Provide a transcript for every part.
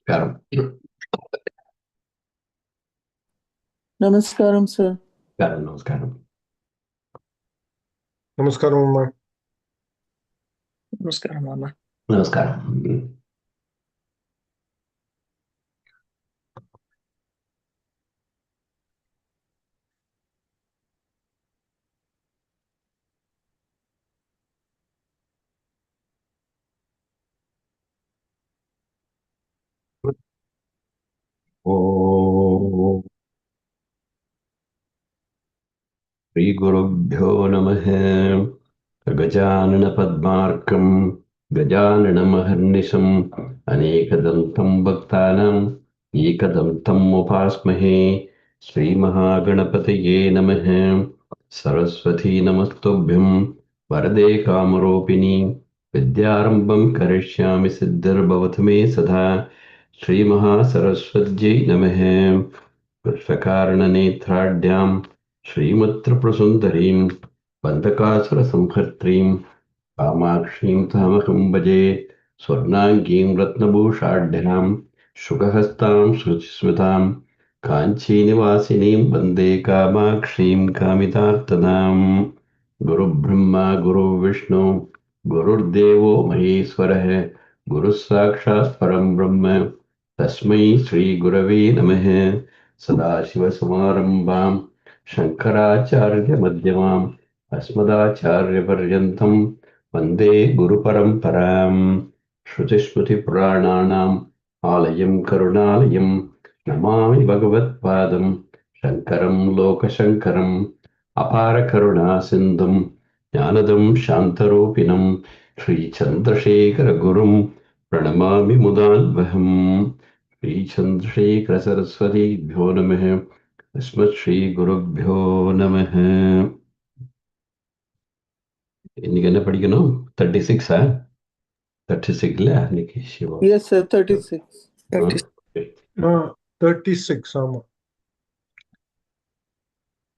నమస్కారం. నమస్కారం సార్. నమస్కారం. నమస్కారం అమ్మా. నమస్కారం అమ్మా. నమస్కారం. ఓం శ్రీ గురుభ్యో నమః. గజానన గజాననమహర్నిశం అనేకదంతం భక్తానాం ఏకదంతం ఉపాస్మహే. శ్రీమహాగణపతయే నమః. సరస్వతీ నమస్తుభ్యం వరదే కామరూపిణి విద్యారంభం కరిష్యామి సిద్ధిర్భవతు మే సదా. శ్రీమహాసరస్వత్యై నమః. పుష్పకారణనేత్రాఢ్యాం శ్రీమత్త్రిపురసుందరీం బంధకాసురసంహర్త్రీం కామాక్షీం తామహం భజే. స్వర్ణాంగీం రత్నభూషాఢ్యాం శుకహస్తాం శృతిస్మితాం కాంచీనివాసినీం వందే కామాక్షీం కామితార్థదాం. గురుబ్రహ్మా గురుర్విష్ణు గురుర్దేవో మహేశ్వరః గురుః సాక్షాత్ పరం బ్రహ్మ తస్మై శ్రీ గురవే నమః. సదాశివసమారంభాం శంకరాచార్యమధ్యమాం అస్మదాచార్యపర్యంతం వందే గురుపరంపరాం. శృతిస్మృతిపురాణానాం ఆలయం కరుణాలయం నమామి భగవత్పాదం శంకరం లోకశంకరం. అపార కరుణా సింధుం జ్ఞానదం శాంతరూపిణం శ్రీచంద్రశేఖర గురుం ప్రణమామి ముదాన్వహం. శ్రీచంద్రశేఖర సరస్వతీభ్యో నమః. అస్మత్ శ్రీ గురుభ్యో నమః. இன்னைக்கு என்ன படிக்கணும்? 36 36 இல்ல இன்னைக்கு சிவா? Yes sir, 36. 36 ஆமா.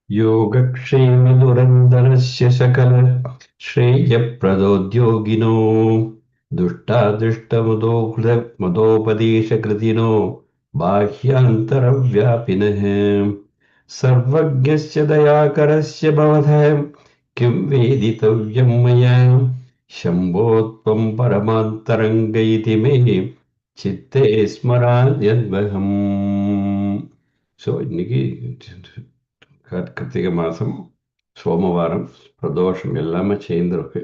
యోగక్షేమ దురంధరస్య సకల శ్రేయప్రదోద్యోగినో దుష్టాదృష్టమదోపదేశకృతినో బాహ్యాంతరవ్యాపినః సర్వజ్ఞస్య దయాకరస్య భవతః కిం వేదితవ్యం మయా శంభోత్వం పరమాంతరంగ ఇతి మే చిత్తే స్మరామ్యహం. సో இன்னைக்கு கார்த்திகை மாதம் சோமவாரம் பிரதோஷம் எல்லாமே சேர்ந்துருக்கு.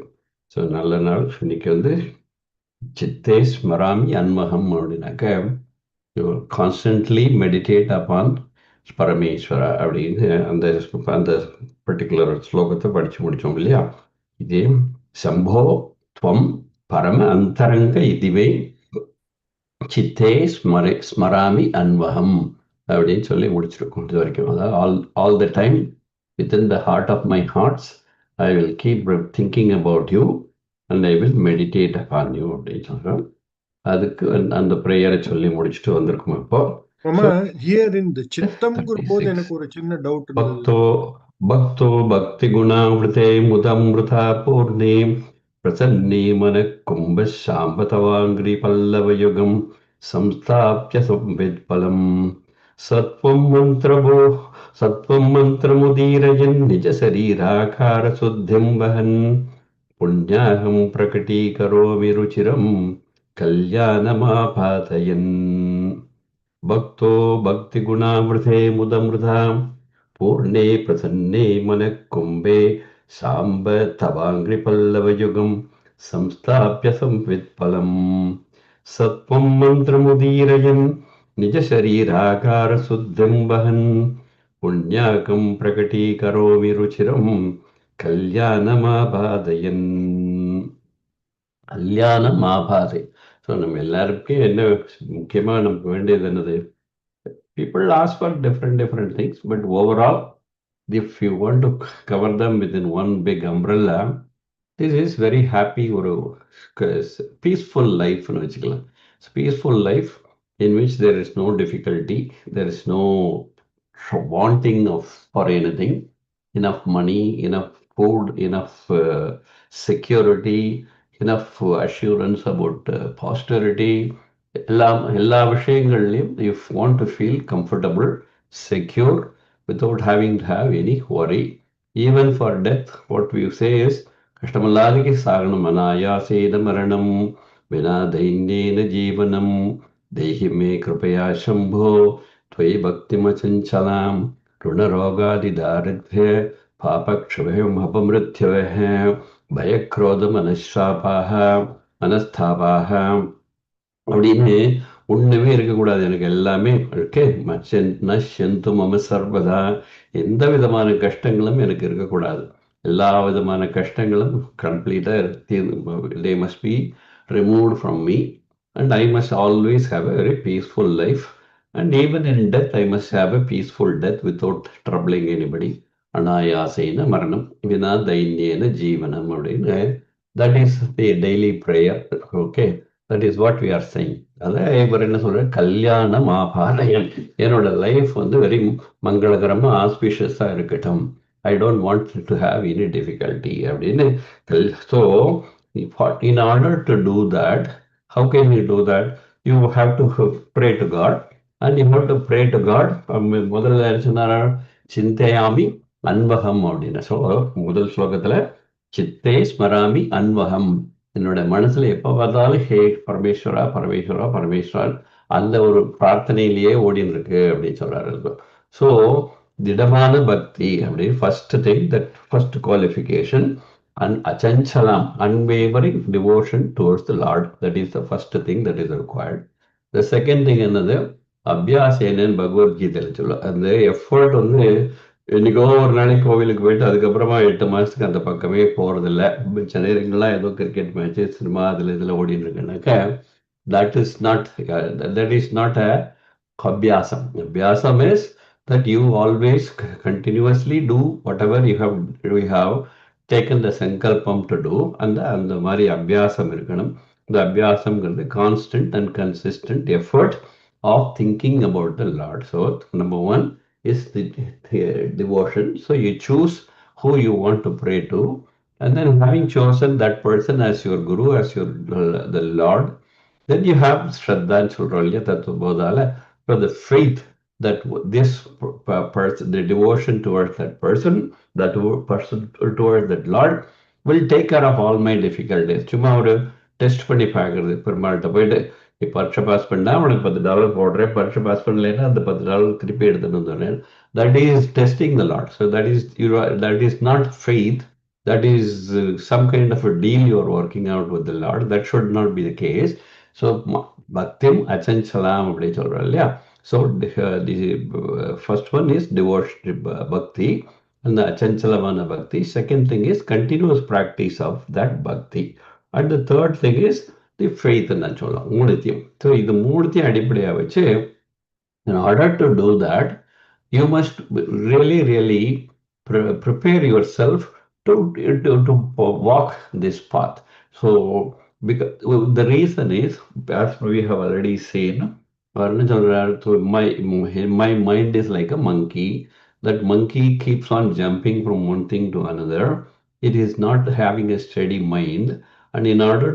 ஸோ நல்ல நாள். இன்னைக்கு சித்தே ஸ்மராமி அன்மகம் அப்படின்னாக்க கான்ஸ்டன்ட்லி மெடிடேட் அப்பான் பரமேஸ்வரா அப்படின்னு அந்த அந்த பர்டிகுலர் ஸ்லோகத்தை படித்து முடித்தோம் இல்லையா? இதே சம்போ துவம் பரம அந்தரங்க இதுவே சித்தே ஸ்மராமி அன்வகம் அப்படின்னு சொல்லி முடிச்சிருக்கோம் இது வரைக்கும். அதாவது all the time within the heart of my hearts I will keep thinking about you and I will meditate upon you அப்படின்னு சொல்றோம். அதுக்கு அந்த ப்ரேயரை சொல்லி முடிச்சுட்டு வந்திருக்கோம். இப்போ ஹியர் இன் தி சித்தம் போது எனக்கு ஒரு சின்ன டவுட் பக்தோ பக்தோ பக்தி குணாவிருதே முதாமிருதா பூர்ணே பிரசன்னே மன கும்ப சாம்பதவாங்கிரி பல்லவயுகம் संस्थाप्य संवित्फलम् सत्वं मन्त्रमुदीरयन् निज शरीराकार शुद्धिं वहन् पुण्याहं प्रकटीकरोमि रुचिरं कल्याणमापादयन्. भक्तो भक्तिगुणावृते मुदमृधां पूर्णे प्रसन्ने मनः कुम्भे साम्ब तवाङ्घ्रिपल्लवयुगं संस्थाप्य संवित्फलम् सत्वं मन्त्रमुदीरयन् निज शरीराकार शुद्धिं वहन् पुण्याकं प्रकटीकरोमि रुचिरं कल्याणमापादयन्. கல்யாணமாபாதை. ஸோ நம்ம எல்லாருக்கும் என்ன முக்கியமாக நமக்கு வேண்டியது என்னது? People ask for different things, but overall, if you want to cover them within one big umbrella, this is very happy ஒரு peaceful life னு வச்சுக்கலாம். Peaceful life in which there is no difficulty, there is no wanting of for anything, enough money, enough food, enough security, enough assurance about posterity, எல்லா விஷயங்கள்லையும் you want to feel comfortable, secure, without having to have any worry. Even for death, what we say is கஷ்டமில்லாத சாகனம் அநாயாசேன மரணம் வினா தைன்யேன ஜீவனம் தேஹி மே கிருபயா சம்போ त्वयि भक्तिमचञ्चलां ऋणरोगादिदारिद्र्य पापक्षभयम् अपमृत्युः भयक्रोधमनश्शापाः मनस्तापाः அப்படின்னு ஒண்ணுமே இருக்கக்கூடாது. எனக்கு எல்லாமே ஓகே நஷ்யந்து மம சர்வதா, எந்த விதமான கஷ்டங்களும் எனக்கு இருக்கக்கூடாது. எல்லா விதமான கஷ்டங்களும் கம்ப்ளீட்டா they must be removed from me and I must always have a very peaceful life and even in death I must have a peaceful death without troubling anybody. அனாயாசேன மரணம் வினா தைன்யேன ஜீவனம் அப்படின்னு that is the daily prayer. Okay, that is what we are saying. அதான் இவர் என்ன சொல்ற, கல்யாணம் ஆபாலயன், என்னோட லைஃப் வந்து வெரி மங்களகரமா ஆஸ்பிஷியஸா இருக்கட்டும். I don't want to have any difficulty அப்படின்னு. So in order to do that, how can you do that? You have to pray to God, and you have to pray to God. முதல்ல சொன்னார சிந்தையாமி அன்பகம் அப்படின்னு. So முதல் ஸ்லோகத்துல சித்தே ஸ்மராமி அன்பகம், என்னோட மனசுல எப்ப பார்த்தாலும் ஹே பரமேஸ்வரா பரமேஸ்வரா பரமேஸ்வரா அந்த ஒரு பிரார்த்தனையிலேயே ஓடின்னு இருக்கு அப்படின்னு சொல்றாரு. ஸோ திடமான பக்தி அப்படின்னு first thing, that first qualification. And அச்சஞ்சலாம், unwavering devotion towards the Lord, that is the first thing that is required. The second thing என்னது, அபியாசேனன் பகவத்கீதையில் சொல்ல அந்த எஃபர்ட் வந்து என்னைக்கோ ஒரு நாளைக்கு கோவிலுக்கு போயிட்டு அதுக்கப்புறமா 8 மாசத்துக்கு அந்த பக்கமே போறதில்ல. மிச்ச நேரங்கள்லாம் ஏதோ கிரிக்கெட் மேட்ச்சு சினிமா அதுல இதுல ஓடிட்டு இருக்குனாக்க that is not a abhyasam. Abhyasam is that you always continuously do whatever you have taken the sankalpam to do. அந்த மாதிரி அபியாசம் இருக்கணும். இந்த அபியாசம்ங்கிறது constant and consistent effort of thinking about the Lord. So number one is the devotion. So you choose who you want to pray to, and then having chosen that person as your guru, as your the Lord, then you have Shraddha and Suralya Tattva. So the faith that this person, the devotion towards that person, that person towards that Lord, will take care of all my difficulties. சும்மா ஒரு test பண்ணி பார்க்கறது. பெருமாள்கிட்ட போயிட்டு நீ பரீட்சை pass பண்ணா உனக்கு $10 போடுறேன், பரீட்சை பாஸ் பண்ணலைன்னா அந்த $10 திருப்பி எடுத்துட்டு வந்துடுறேன். That is testing the Lord. So that is not faith. That is some kind of a deal you are working out with the Lord. That should not be the case. So பக்திம் அச்சஞ்சலாம் அப்படின்னு சொல்றோம் இல்லையா. So the first one is devotion பக்தி, அந்த அச்சஞ்சலமான பக்தி. Second thing is continuous practice of that பக்தி. And the third thing is the ஃபெய்த்ன்னு நான் சொல்லலாம், மூணுத்தையும். ஸோ இது மூணுத்தையும் அடிப்படையாக வச்சு in order to do that, you must really prepare yourself to walk this path. So because the reason is, as we have already seen, my mind is like a monkey. That monkey keeps on jumping from one thing to another. It is not having a steady mind, and in order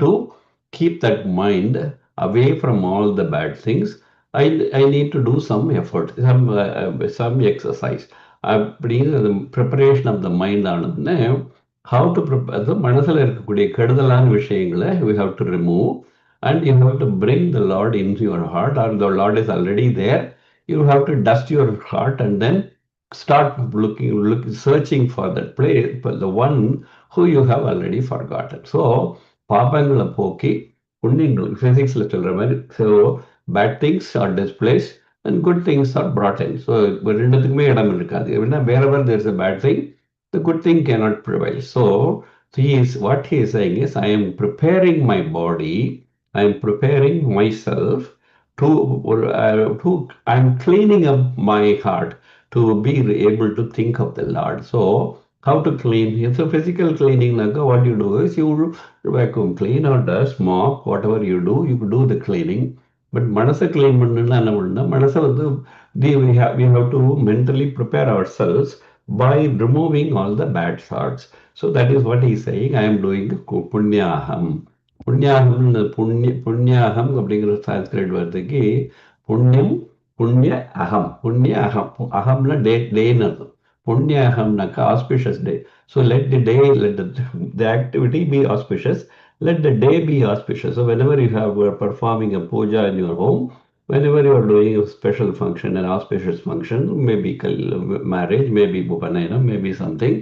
to keep that mind away from all the bad things, I need to do some effort, some exercise. அப்படின்னு the preparation of the mind ஆனதுன்னு, how to prepare, அது மனசுல இருக்கக்கூடிய கெடுதலான விஷயங்களை we have to remove, and you have to bring the Lord into your heart, or the Lord is already there. You have to dust your heart and then start searching for that place, the one who you have already forgotten. So பாபங்களை போக்கி புண்ணியங்கள், பிசிக்ஸ்ல சொல்ற மாதிரி, so bad things are displaced and good things are brought in. So ரெண்டுத்துக்குமே இடம் இருக்காது. Wherever there is a bad thing, the good thing cannot prevail. So what he is saying is, I am preparing my body, I am preparing myself I'm cleaning up my heart to be able to think of the Lord. So how to clean? So physical cleaning, what you do is you vacuum clean or dust, mop, whatever you do the cleaning. But manasa clean பண்ணனும்னா என்ன பண்ணணும்? மனசை வந்து we have to mentally prepare ourselves by removing all the bad thoughts. So that is what he is saying. I am doing punyaham. புண்ணியாகம்னு புண்ணியாகம் அப்படிங்கிற சான்ஸ்கிரிட் வார்த்தைக்கு புண்ணியம், புண்ணிய அகம், புண்ணிய அகம். அகம்னா டேன்னு அர்த்தம். புண்ணிய அகம்னாக்கா auspicious day. So let the day, let the activity be auspicious, let the day be auspicious. So whenever you have performing a puja in your home, whenever you are doing a special function, an auspicious function, maybe marriage, maybe Upanayana, maybe something,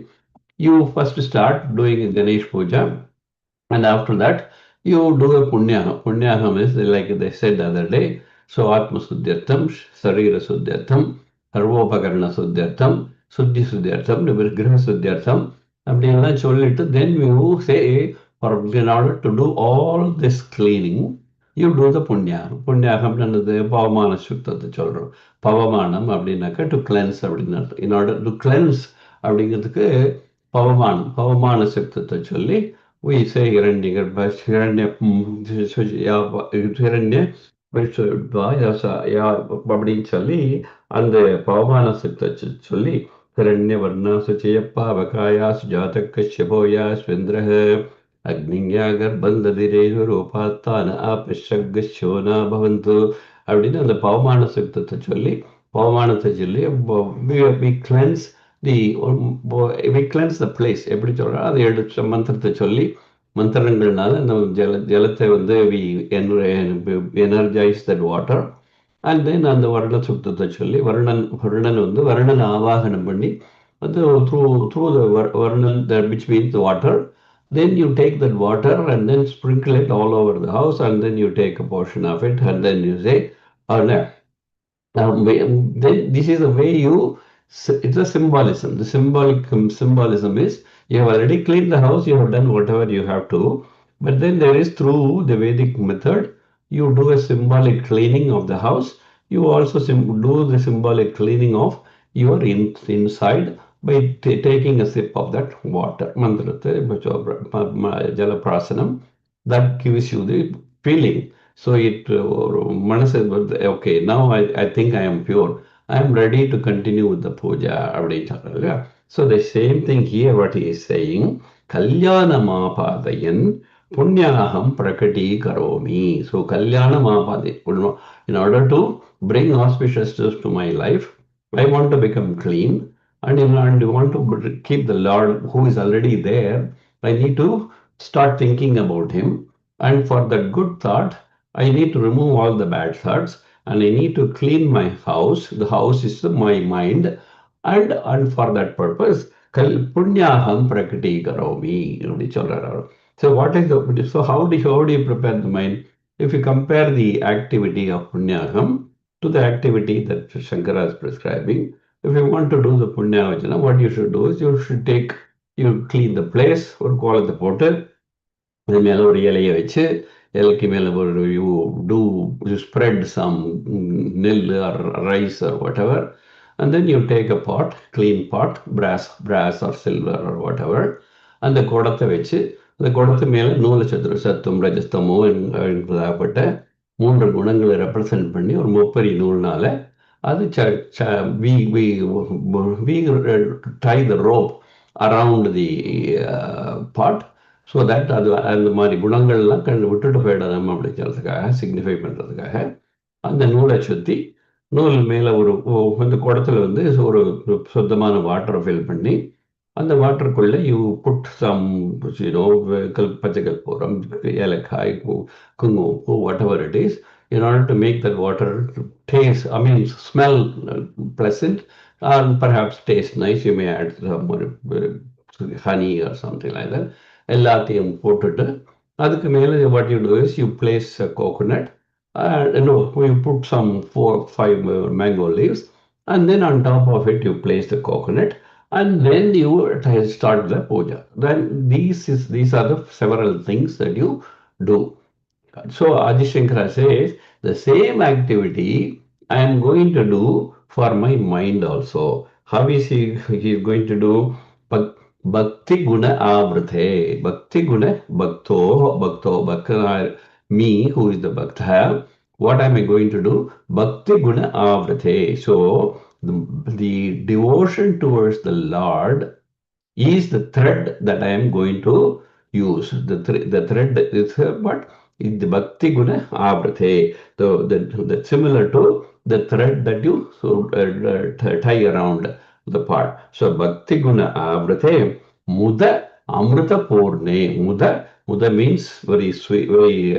you first start doing a Ganesh puja, and after that you do a punyaham. Punyaham is like they said the other day. So Atma Suddhyartham, Sarira Suddhyartham, Sarvopakarana Suddhyartham, Suddhi Suddhyartham, Vigraha Suddhyartham. அப்படின்லாம் சொல்லிட்டு then you say, or in order to do all this cleaning, you do the punyaham. புண்ணியாகம் என்னது? பவமான சுத்தத்தை சொல்றோம். பவமானம் அப்படின்னாக்கா to cleanse அப்படின்னு அர்த்தம். in order to cleanse அப்படிங்கிறதுக்கு பவமானம், பவமான சுத்தத்தை சொல்லி we say Hiranyagarbha, Hiranya அப்படின்னு சொல்லி அந்த பவமான சக்தி சொல்லி ஹிரண்ய வர்ணா சுச்சயப்பா வகாயா சுஜாத கஷ்யபோயா ஸ்வேந்திரஹ அக்னியா கர்ப்பந்ததிரே ரூபாத்தான ஆபிஷோனா பவந்து அப்படின்னு அந்த பவமான சக்தத்தை சொல்லி பவமானத்தை சொல்லி we cleanse the we cleanse the place. எப்படி சொல்றோம் அதை எடுத்த மந்திரத்தை சொல்லி மந்திரங்கள்னால அந்த ஜலத்தை வந்து we energize that water, and then அந்த வருண சுத்தத்தை சொல்லி வருணன் வந்து வருணன் ஆவாகனம் பண்ணி அது through the Varunan, which means the water, then you take that water and then sprinkle it all over the house, and then you take a portion of it and then you say, oh, no. Then this is the way you, it's a symbolism. The symbolism is you have already cleaned the house, you have done whatever you have to, but then there is through the Vedic method, you do a symbolic cleaning of the house. You also do the symbolic cleaning of your inside by taking a sip of that water. Mantrate, Jalaprasanam, that gives you the feeling. So okay, now I think I am pure. I am ready to continue with the puja. So the same thing here, what he is saying, Kalyana Mapadayan Punyaham Prakati Karomi. So Kalyana Mapadayan. In order to bring auspiciousness to my life, I want to become clean, and I want to keep the Lord who is already there. I need to start thinking about him. And for that good thought, I need to remove all the bad thoughts, and I need to clean my house. The house is my mind, and for that purpose, punyaham prakriti karomi. So what is the, so how do you prepare the mind? If you compare the activity of punyaham to the activity that Shankara is prescribing, if you want to do the punyavachana, what you should do is you clean the place or call it the portal. அது மேலே ஒரு இலையை வச்சு இலைக்கு மேலே ஒரு you spread some nil or rice or whatever, and then you take a pot, clean pot, brass or silver or whatever, அந்த குடத்தை வச்சு அந்த குடத்து மேலே நூலச்சத்துரு சத்தும் ரஜஸ்தமோ என்பதாகப்பட்ட 3 குணங்களை ரெப்ரசன்ட் பண்ணி ஒரு முப்பரி நூல்னால அது we tie the rope around the pot, so that அது அந்த மாதிரி குணங்கள்லாம் விட்டுட்டு போயிடணும் அப்படிங்கிறதுக்காக, சிக்னிஃபை பண்ணுறதுக்காக அந்த நூலை சுற்றி நூல் மேலே இந்த குடத்துல வந்து ஒரு சுத்தமான வாட்டரை ஃபில் பண்ணி அந்த வாட்டருக்குள்ளே யூ புட் சம் பச்சை கற்பூரம், ஏலக்காய், குங்குமப்பூ, what ever it is, in order to make that water taste, smell pleasant, and perhaps taste nice. You may add some more honey or something like that. எல்லாத்தையும் போட்டுட்டு அதுக்கு மேலே what you do is you place a coconut, you put some 4-5 mango leaves, and then on top of it you place the coconut, and then you start the puja. Then these are the several things that you do. So Adi Shankara says the same activity I am going to do for my mind also. How is he is going to do? Bhakti guna avrate. Bhakti guna bhakta, me who is the bhakta. What am I going to do? Bhakti guna avrate. So the devotion towards the Lord is the thread that I am going to use. The thread is but in the bhakti guna avrate. The similar to the thread that you so, tie around the part. So bhakti guna avrate muda amrita purne. Muda means very sweet, very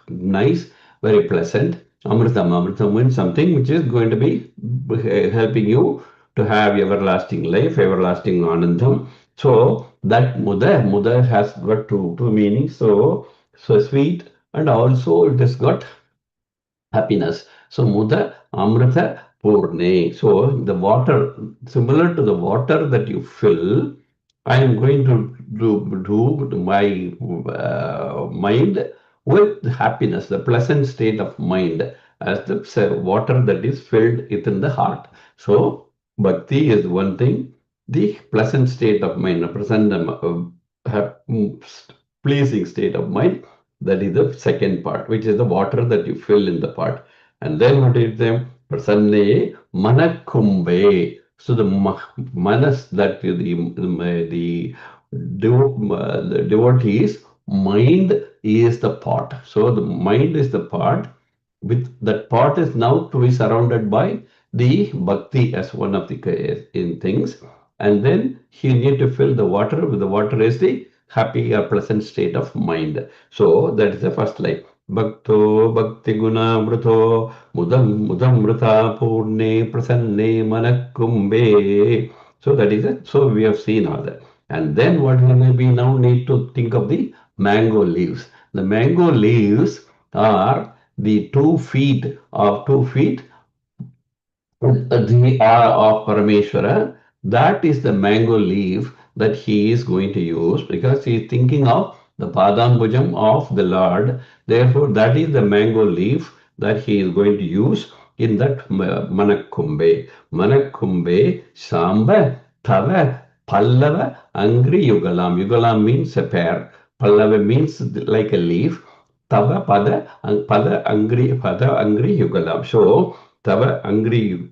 nice, very pleasant. Amritam means something which is going to be helping you to have everlasting life, everlasting anandam. So that mudar has got two meanings. So sweet, and also it has got happiness. So Muda Amrita Purne. So the water, similar to the water that you fill, I am going to do my mind with happiness, the pleasant state of mind, as the water that is filled within the heart. So bhakti is one thing, the pleasant state of mind, a present pleasing state of mind. That is the second part, which is the water that you fill in the pot. And then what is them? Prasanne manakumbe. So the manas that the devotee's mind is the pot. So the mind is the pot. With that pot is now to be surrounded by the bhakti as one of the in things. And then he need to fill the water. With the water is the happy or pleasant state of mind. So that is the first line. Bhakto bhakti guna mrito mudam mrita purne prasanne manakumbe. So that is it. So we have seen all that. And then what will we now need to think of the mango leaves. The mango leaves are the 2 feet of 2 feet the of Parameshwara. That is the mango leaf that he is going to use because he is thinking of the Padambujam of the Lord. Therefore, that is the mango leaf that he is going to use in that Manakumbe. Manakumbe, Samba, Tava, Pallava, Angri Yugalam. Yugalam means a pear. Pallava means like a leaf. Tava, Pada, Angri Yugalam. So, Tava Angri,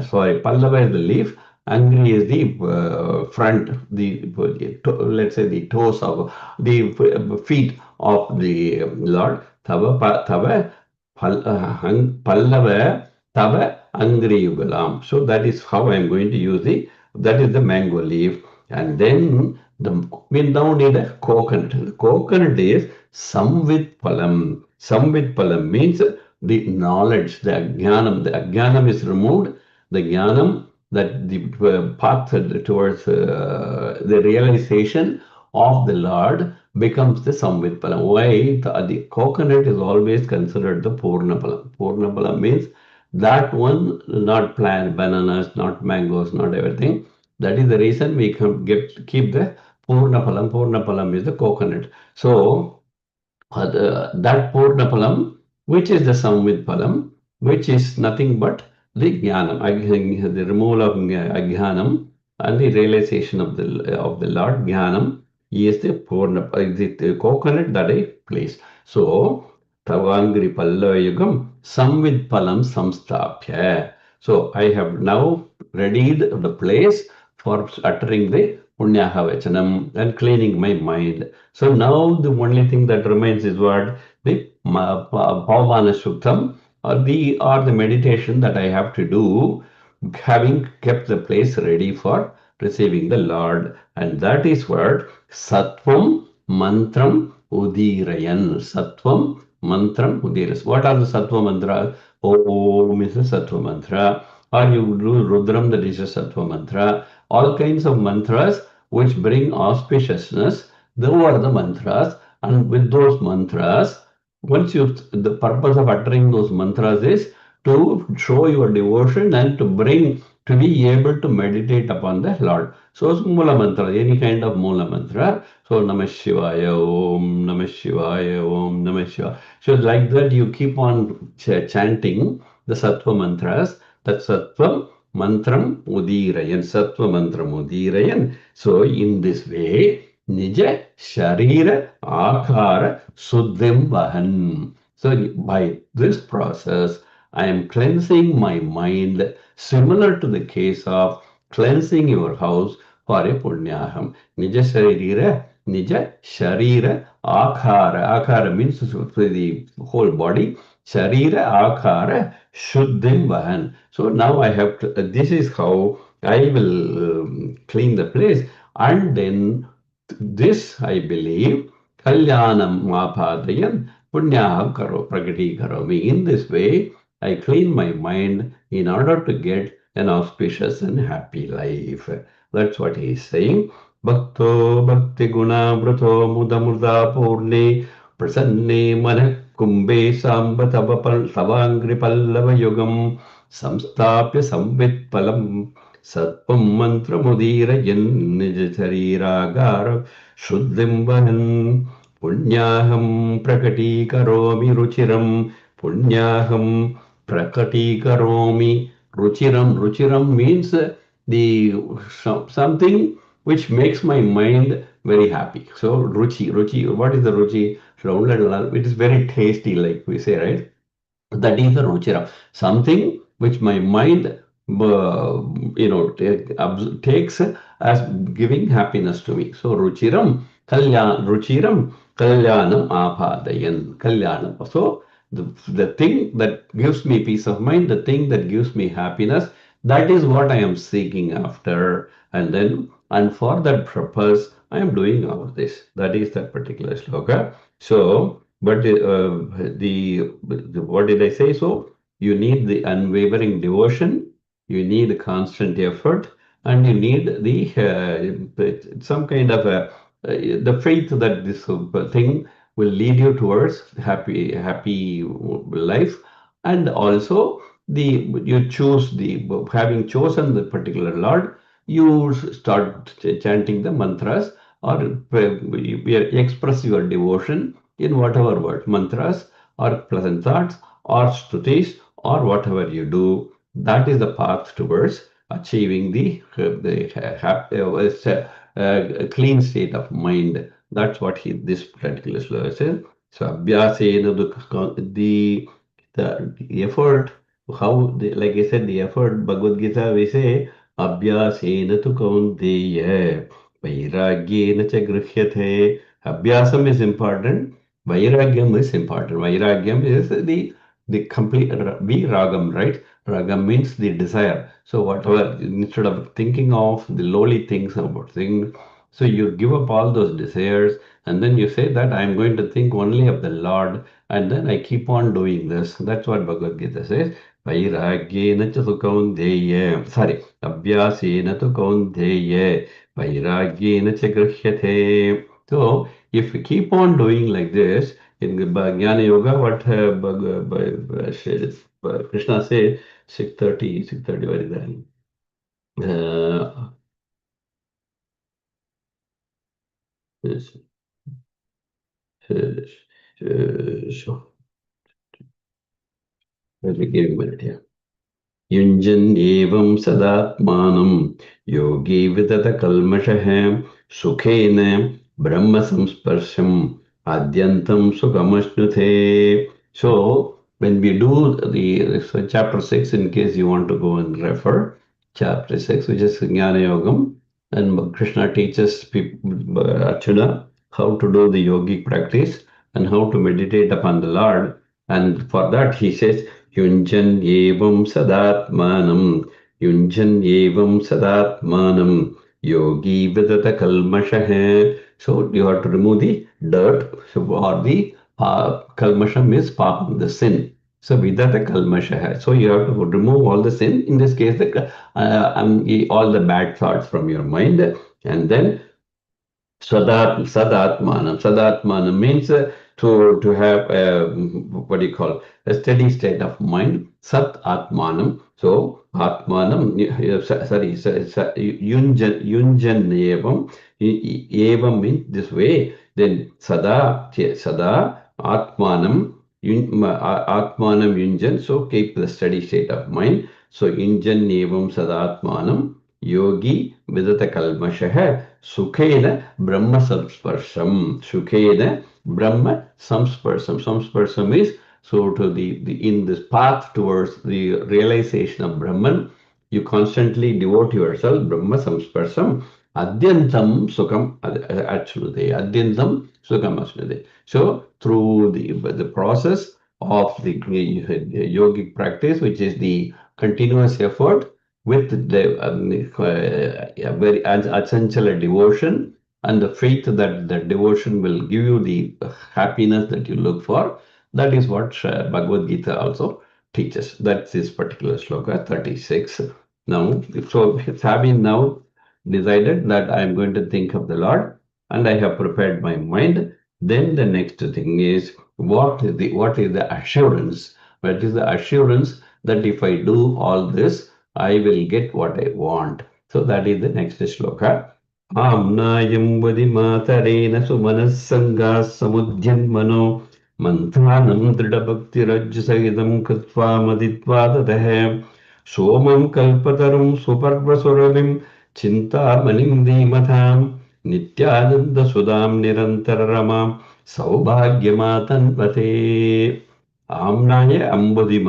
sorry, Pallava is the leaf, Angri is the front, let's say the toes of the feet of the Lord. Pallava, Tava Angri Yugalam. So that is how I'm going to use that is the mango leaf. And then we now need a coconut. The coconut is Samvit Palam. Samvit Palam means the knowledge, the jnanam. The ajnanam is removed. The jnanam, that the path towards the realization of the Lord becomes the samvitpalam. Why? The coconut is always considered the purnapalam. Purnapalam means that one, not plant, bananas, not mangoes, not everything. That is the reason we keep the purnapalam. Purnapalam is the coconut. So that Purnapalam, which is the Samvid Palam, which is nothing but the Jnanam, the removal of Ajnanam and the realization of the Lord Jnanam is the Purna, the coconut that I placed. So, Tavangri Pallayugam Samvid Palam Samstapya. So, I have now readied the place for uttering the Punyaha Vachanam and cleaning my mind. So now the only thing that remains is what? The Pavana Suktam or the meditation that I have to do, having kept the place ready for receiving the Lord. And that is what Sattvam Mantram Udirayan. Sattvam Mantram Udiras. What are the Sattva mantras? Om is a Sattva mantra. Or you do Rudram, that is a Sattva mantra. All kinds of mantras which bring auspiciousness. Those are the mantras, and with those mantras, the purpose of uttering those mantras is to show your devotion and to be able to meditate upon the Lord. So, Mula mantra, any kind of Mula mantra. So, Namah Shivaya, Om, Namah Shivaya, Om, Namah Shivaya. So, like that, you keep on chanting the Sattva mantras. That Sattva mantram udirayan, Sattva mantram udirayan. So, in this way, Nija Sharira Akara Suddhim Vahan. So, by this process, I am cleansing my mind, similar to the case of cleansing your house for a punyaham. Nija Sharira Nija Sharira Akara. Akara means the whole body. Sharira Akara Shuddhim Vahan. So now I have to, this is how I will clean the place. And then this, I believe, Kalyanam Mapadayan Punyaham Karo Pragati Karomi. In this way, I clean my mind in order to get an auspicious and happy life. That's what he is saying. Bhakto Bhakti Guna Vrato Muda Muda Purne Prasanne Mana Kumbe Samba Savangri Pallava Yugam Samstapya Samvit Palam Satpam Mantra Mudira Yen Nija Charira Shuddhim Vahan Punyaham Prakati Karomi Ruchiram Punyaham Prakati Karomi Ruchiram. Ruchiram means the something which makes my mind very happy. So ruchi, what is the ruchi? It is very tasty, like we say, right? That is the ruchira, something which my mind takes as giving happiness to me. So ruchiram kalyanam apadayan kalyanam. So the thing that gives me peace of mind, the thing that gives me happiness, that is what I am seeking after. And for that purpose I am doing all of this. That is that particular sloka. So but the what did I say? So you need the unwavering devotion, you need constant effort, and you need some kind of the faith that this thing will lead you towards happy life, and also the you choose the having chosen the particular Lord, you start chanting the mantras or express your devotion in whatever word, mantras or pleasant thoughts or stutis or whatever you do. That is the path towards achieving the clean state of mind. That's what this particular sloka says. So abhyasena the effort, like I said, the effort, Bhagavad Gita, we say abhyasena tu kaunteya vairagyena cha grihyate. Abhyasam is important. Vairagyam is important. Vairagyam is the complete ragam, right? Ragam means the desire. So whatever, instead of thinking of the lowly things about things, so you give up all those desires, and then you say that I'm going to think only of the Lord, and then I keep on doing this. That's what Bhagavad Gita says. Vairagyena cha sukaunteya. Sorry, abhyasena tu kaunteya. Vairagyena cha grihyate. So if we keep on doing like this, in the Jnana Yoga, what Krishna said, 630, what is that? Yes, yes, so, let me give you a minute here. युञ्जन् एवं सदात्मानं योगी विततकल्मषः सुखेन ब्रह्मसंस्पर्शम् आद्यन्तं सुखमश्नुते. So when we do so chapter 6, in case you want to go and refer, chapter 6, which is Jnana Yogam, and Krishna teaches people, Arjuna how to do the yogic practice and how to meditate upon the Lord. And for that he says, Yunjan evam sadatmanam, Yunjan evam sadatmanam, yogi vidata kalmashaha. So you have to remove the dirt, or the kalmasham is papam, the sin. So vidata kalmashaha. So you have to remove all the sin. In this case, all the bad thoughts from your mind, and then Sadatmanam. Sadatmanam means to have what do you call a steady state of mind. Sat Atmanam. So Atmanam. Sorry. Yunjan evam. Evam means this way. Then Sada Atmanam. Atmanam Yunjan. So keep the steady state of mind. So Yunjan evam Sadatmanam. Yogi Vidata Kalmashaha Sukhena Brahma Samsparsham. Sukhena Brahma Samsparsham. Samsparsham is so to the in this path towards the realization of Brahman, you constantly devote yourself Brahma Samsparsham Adyantam Sukham Achnute. Adyantam Sukham Achnute. So through the process of the yogic practice, which is the continuous effort with the very essential devotion and the faith that the devotion will give you the happiness that you look for. That is what Bhagavad Gita also teaches. That's this particular sloka 36. Now, so having now decided that I am going to think of the Lord and I have prepared my mind, then the next thing is what is the assurance? What is the assurance that if I do all this, I will get what I want? So that is the next shloka. Amnayam vadimatarena sumanasanga samudhyanmano manthanam dridabhaktirajsaidam kritva maditva tatahe somam kalpatarum suparvasuravim चिंतामणिं धीमतां नित्यानन्दसुधां निरन्तररमां सौभाग्यमातन्वते आम्नाय अम्बुदिम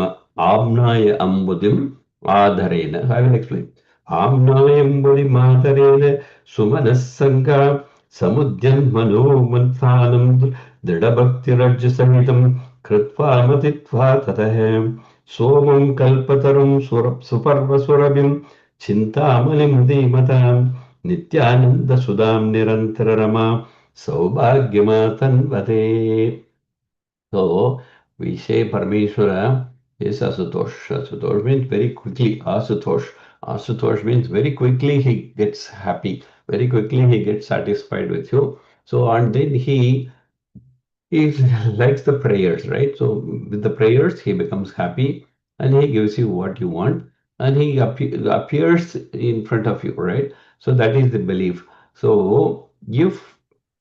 आम्नाय अम्बुदिम् आधरेण I will explain. आम्नाय अम्बुदिमाधरेण सुमनः सङ्गा समुद्यन्मनोमन्थानं दृढभक्तिरज्जुसहितं कृत्वा मतित्वा ततः सोमं कल्पतरुं सुपर्वसुरभिं चिंतामणिं धीमतां नित्यानन्दसुधां निरन्तररमां सौभाग्यमातन्वते. So we say Parameshwara is Asutosh. Asutosh means very quickly. Asutosh. Asutosh means very quickly he gets happy. Very quickly he gets satisfied with you. So and then he likes the prayers, right? So with the prayers, he becomes happy and he gives you what you want and he appears in front of you, right? So that is the belief. So if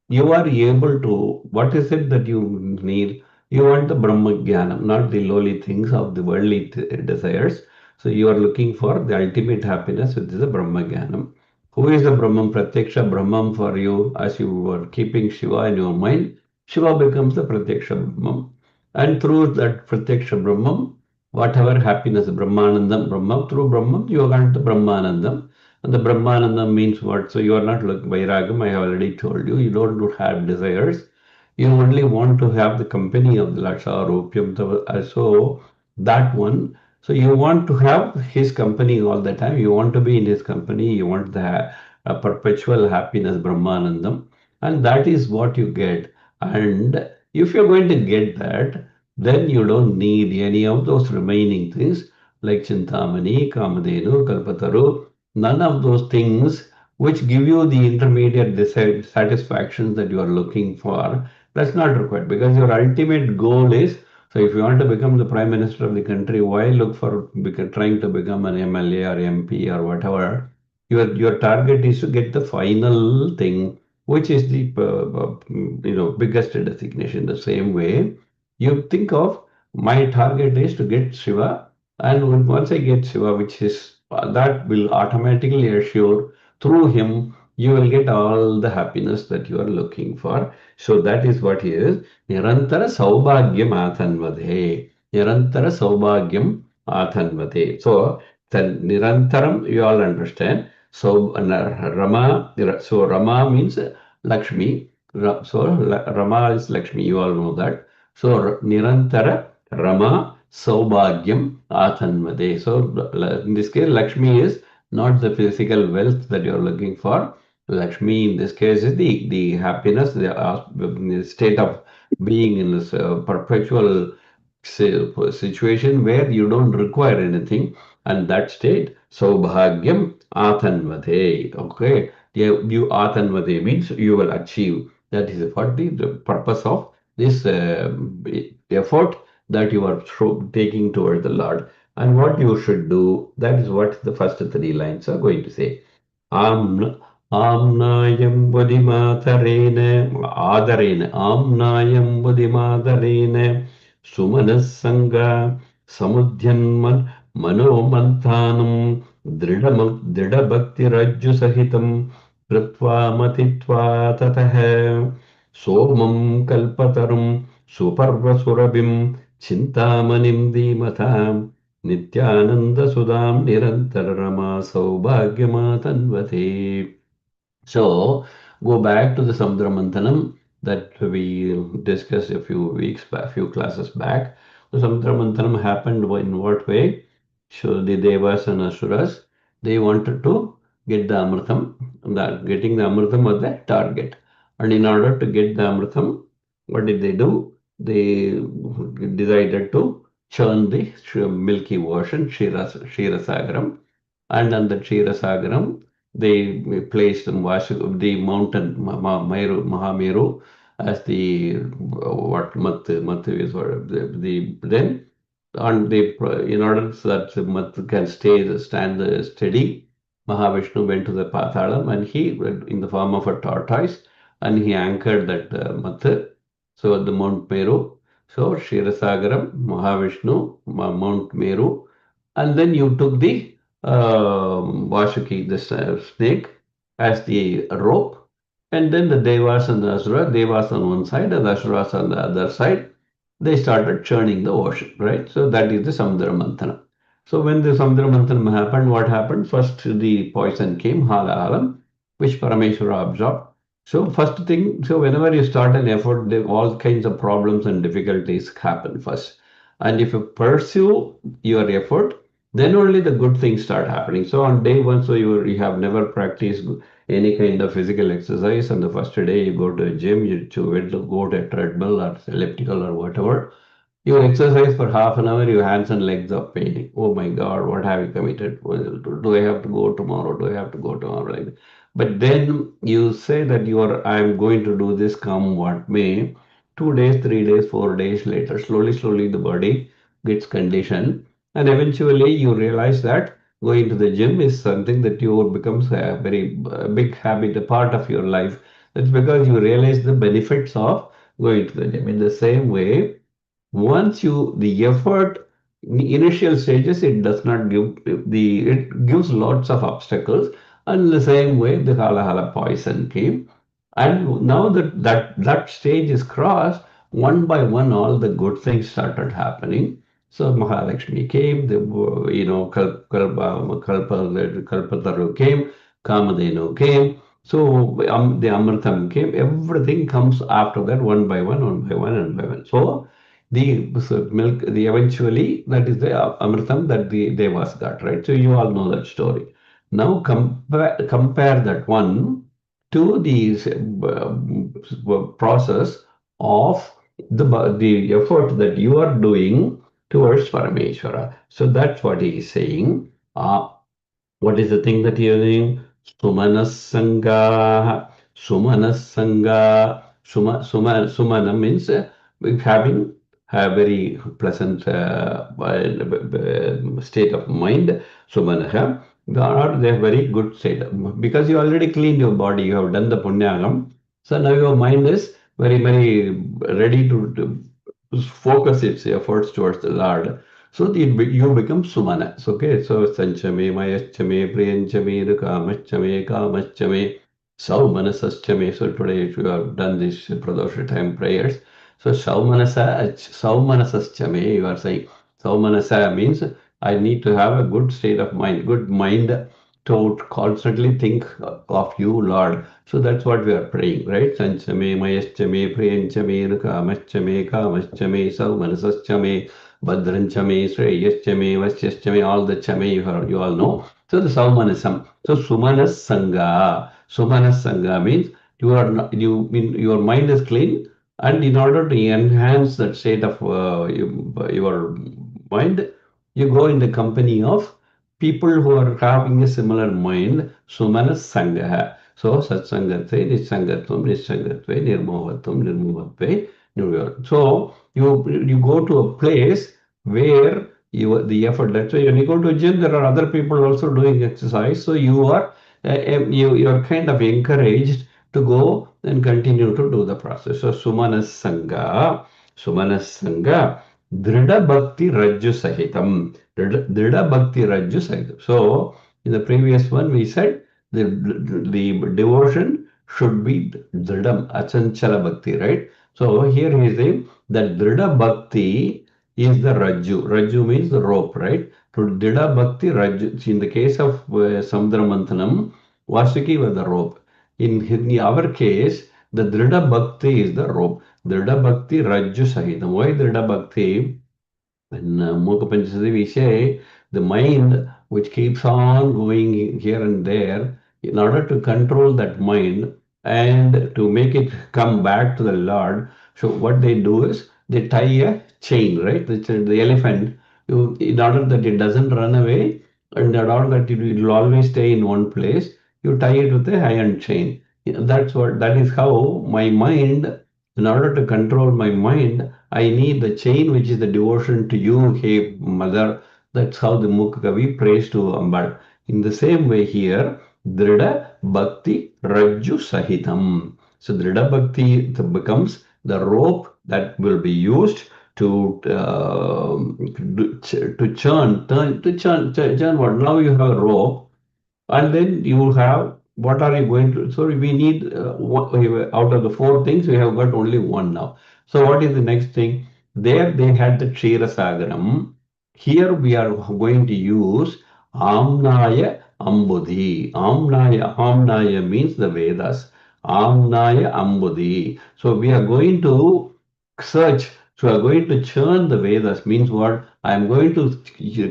you are able to, what is it that you need? You want the Brahma Jnanam, not the lowly things of the worldly desires. So you are looking for the ultimate happiness, which is the Brahma Jnanam. Who is the Brahman? Pratyaksha Brahman for you as you are keeping Shiva in your mind. Shiva becomes the Pratyaksha Brahman. And through that Pratyaksha Brahman, whatever happiness, Brahmanandam, Brahma, through Brahman, you are the Brahmanandam. And the Brahmanandam means what? So you are not like Vairagam, I have already told you. You don't have desires. You only want to have the company of the Laksha Rupyam. So that one. So you want to have his company all the time. You want to be in his company. You want the perpetual happiness, Brahmanandam. And that is what you get. And if you're going to get that, then you don't need any of those remaining things like Chintamani, Kamadenu, Kalpataru, none of those things which give you the intermediate satisfactions that you are looking for. That's not required because your ultimate goal is, so if you want to become the prime minister of the country, why look for trying to become an MLA or MP or whatever? Your target is to get the final thing, which is the biggest designation. The same way you think of, my target is to get Shiva, and once I get Shiva, which is that will automatically assure through him you will get all the happiness that you are looking for. So that is what he is. Nirantara Saubhagyam Athanvade. Nirantara Saubhagyam Athanvade. So the Nirantaram you all understand. So Rama means Lakshmi. So Rama is Lakshmi, you all know that. So Nirantara Rama Saubhagyam Athanvade. So in this case, Lakshmi is not the physical wealth that you're looking for. Lakshmi in this case is the happiness, the state of being in this perpetual situation where you don't require anything, and that state Saubhagyam Athanvade. Okay, you Athanvade means you will achieve. That is what the purpose of this effort that you are taking toward the Lord. And what you should do, that is what the first three lines are going to say. Am Amnayam Buddhimatarene Adarene Amnayam Buddhimatarene Sumanasanga Samudhyanman Manomantanam Dridabhakti Rajju Sahitam Kritva Matitva Tataha Somam Kalpatarum Suparvasurabim Chintamanim Dhimatam Nityananda Sudam Nirantarama Saubhagyamatanvate. So go back to the Samudra Manthanam that we discussed a few weeks back, a few classes back. The Samudra Manthanam happened in what way? So the Devas and Asuras, they wanted to get the Amritam. That getting the Amritam was the target. And in order to get the Amritam, what did they do? They decided to churn the milky version, Kshirasagaram. And on the Kshirasagaram, they placed the mountain Mahameru as the what Mat is what the then and they in order so that the Mat can stand steady, Mahavishnu went to the Pathalam and he in the form of a tortoise and he anchored that Mat. So the Mount Meru. So Shirasagaram, Mahavishnu, Mount Meru, and then you took the Vasuki, the snake, as the rope, and then the Devas and the Asura, Devas on one side and the Asuras on the other side, they started churning the ocean, right? So that is the Samudra Manthanam. So when the Samudra Manthanam happened, what happened? First the poison came, Halahalam, which Parameshwara absorbed. So first thing, so whenever you start an effort, all kinds of problems and difficulties happen first. And if you pursue your effort, then only the good things start happening. So on day one, so you have never practiced any kind of physical exercise. On the first day, you go to a gym, you go to a treadmill or elliptical or whatever. You exercise for half an hour, your hands and legs are paining. Oh my God, what have you committed? Well, do I have to go tomorrow? Do I have to go tomorrow? Like that. But then you say that I'm going to do this come what may. 2 days, 3 days, 4 days later, slowly, the body gets conditioned. And eventually you realize that going to the gym is something that you becomes a very big habit, a part of your life. That's because you realize the benefits of going to the gym. In the same way, once you the effort in the initial stages it does not give it gives lots of obstacles and the same way the halahala poison came and now that stage is crossed one by one all the good things started happening so Mahalakshmi came the Kalpataru came Kamadhenu came so the Amritam came everything comes after that one by one and by one so the milk, the eventually that is the amritam that the devas got, right? So you all know that story. Now compare that one to the process of the effort that you are doing towards Parameshwara. So that's what he is saying. What is the thing that you're doing? Sumanasanga. Sumanasanga. Sumana means having a very pleasant state of mind. Sumanaha. They're very good state. Because you already cleaned your body, you have done the punyagam. So now your mind is very ready to focus its efforts towards the Lord. So you become Sumanas. Okay, so Sanchame, Mayachame, Priyanchame, Kamachame, Saumanasachame. So today, if you have done this Pradosha time prayers, so Saumanasachame, you are saying Saumanasa means I need to have a good state of mind, good mind to constantly think of you, Lord. So that's what we are praying, right? Sanchame, Mayachame, Priyanchame, Kamachame, Saumanasachame. Badranchame, Sreyaschame, Vasyashchame, all the chame you all know. So the Saumanism. So Sumanas Sangha. Sumanas Sangha means you are not, you mean your mind is clean, and in order to enhance that state of your mind, you go in the company of people who are having a similar mind. Sumanas Sangha. So Satsangatve, Nissangatvam, Nissangatve, Nirmohatvam, Nirmohatve. So you go to a place where the effort. That's why when you go to a gym, there are other people also doing exercise. So you are kind of encouraged to go and continue to do the process. So Sumanas Sangha, Drida Bhakti Rajju Sahitam. Drida Bhakti Rajju Sahitam. So in the previous one we said the devotion should be Dridam, Achanchala Bhakti, right? So here he is saying that Drida Bhakti is the Rajju. Rajju means the rope, right? To Drida Bhakti Rajju. In the case of Samudra Manthanam, Vasuki was the rope. In our case, the Drida Bhakti is the rope. Drida Bhakti Rajju Sahitam. Why Drida Bhakti? In Mukha Panchasati, we say the mind which keeps on going here and there, in order to control that mind and to make it come back to the Lord. So, what they do is they tie a chain, right? The elephant, in order that it doesn't run away and in order that it will always stay in one place, you tie it with a iron chain. That is how my mind, in order to control my mind, I need the chain which is the devotion to you, hey mother. That's how the Mukha prays to Ambal. In the same way here, Drida Bhakti Rajju Sahitam. So Drida Bhakti becomes the rope that will be used to churn what? Now you have a rope, and then you have, what are you going to, so we need out of the four things we have got only one now. So what is the next thing? There they had the Kshira Sagaram. Here we are going to use Amnaya Ambudhi. Amnaya means the Vedas. Amnaya Ambudhi. So we are going to search. So we are going to churn the Vedas. Means what? I am going to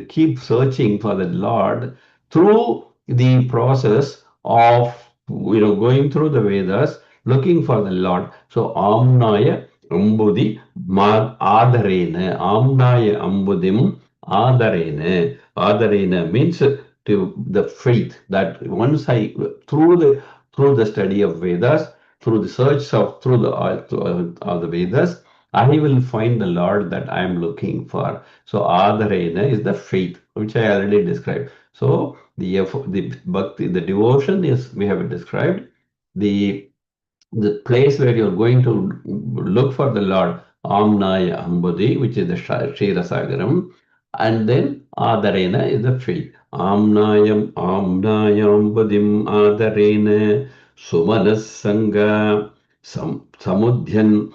keep searching for the Lord through the process of going through the Vedas, looking for the Lord. So Amnaya Ambudhi Adarena. Amnaya Ambudim Adarena means to the faith that once I through the study of Vedas, through the search of the Vedas, I will find the Lord that I am looking for. So Adarena is the faith, which I already described. So the bhakti, the devotion is, we have described. The place where you're going to look for the Lord, Amnaya Ambudhi, which is the Kshira Sagaram, and then Adarena is the faith. Amnaya Ambudim Adarena Sumanas Sangha Samudhyan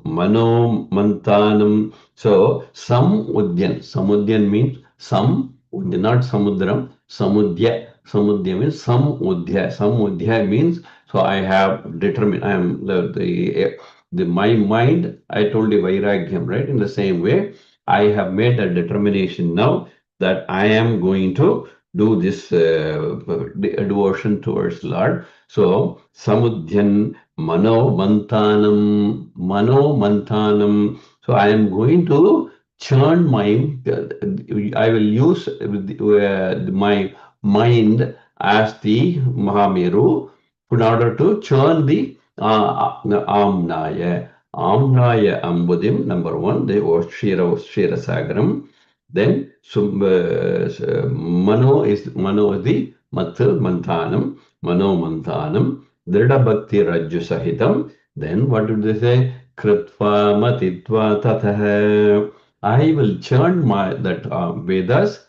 Mano Mantanam. So Samudhyan means not Samudram, Samudhya means Samudhya means, so I have determined, I am my mind, I told you Vairagyam, right? In the same way, I have made a determination now that I am going to do this devotion towards Lord. So, Samudhyan Mano Mantanam. So, I am going to churn I will use my mind as the Mahameru in order to churn the Amnaya. Amnaya Ambudim, number one, the Shira Sagaram. Then Mano is the Mathu Mantanam, Mano Mantanam, Drida Bhakti Rajju Sahitam. Then what did they say? Kritva Matitva Tatha. I will churn that Vedas.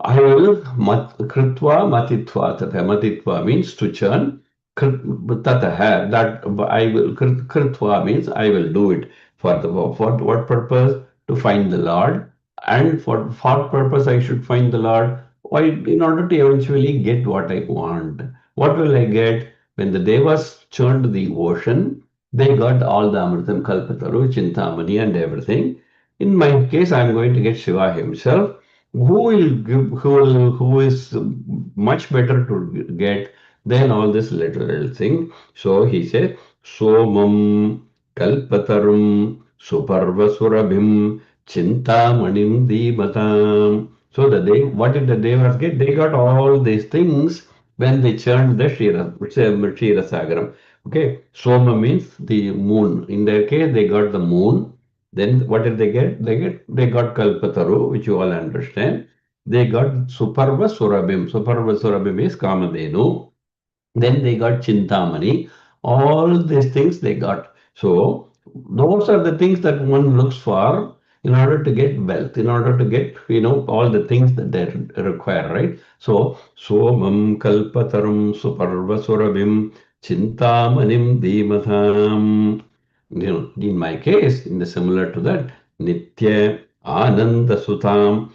I will kritva matitva tatha. Matitva means to churn. Tatha, that I will kritva means I will do it for what purpose? To find the Lord. And for what purpose I should find the Lord? Why? In order to eventually get what I want. What will I get? When the Devas churned the ocean, they got all the Amritam, Kalpataru, Chintamani, and everything. In my case, I'm going to get Shiva himself, who is much better to get than all this little thing. So he said, Somam Kalpatarum Suparvasurabhim Chinta Dimatam. So what did the Devas get? They got all these things when they churned the Shira Sagaram. Okay, Soma means the moon. In their case, they got the moon. Then what did they get? They got Kalpataru, which you all understand. They got Suparva Surabhim. Suparva Surabhim is Kamadhenu. Then they got Chintamani. All these things they got. So those are the things that one looks for in order to get wealth, in order to get, all the things that they require, right? So Somam Kalpatarum Suparva Surabhim Chintamanim Dhimatham. In my case, in the similar to that, Nitya Ananda Sudam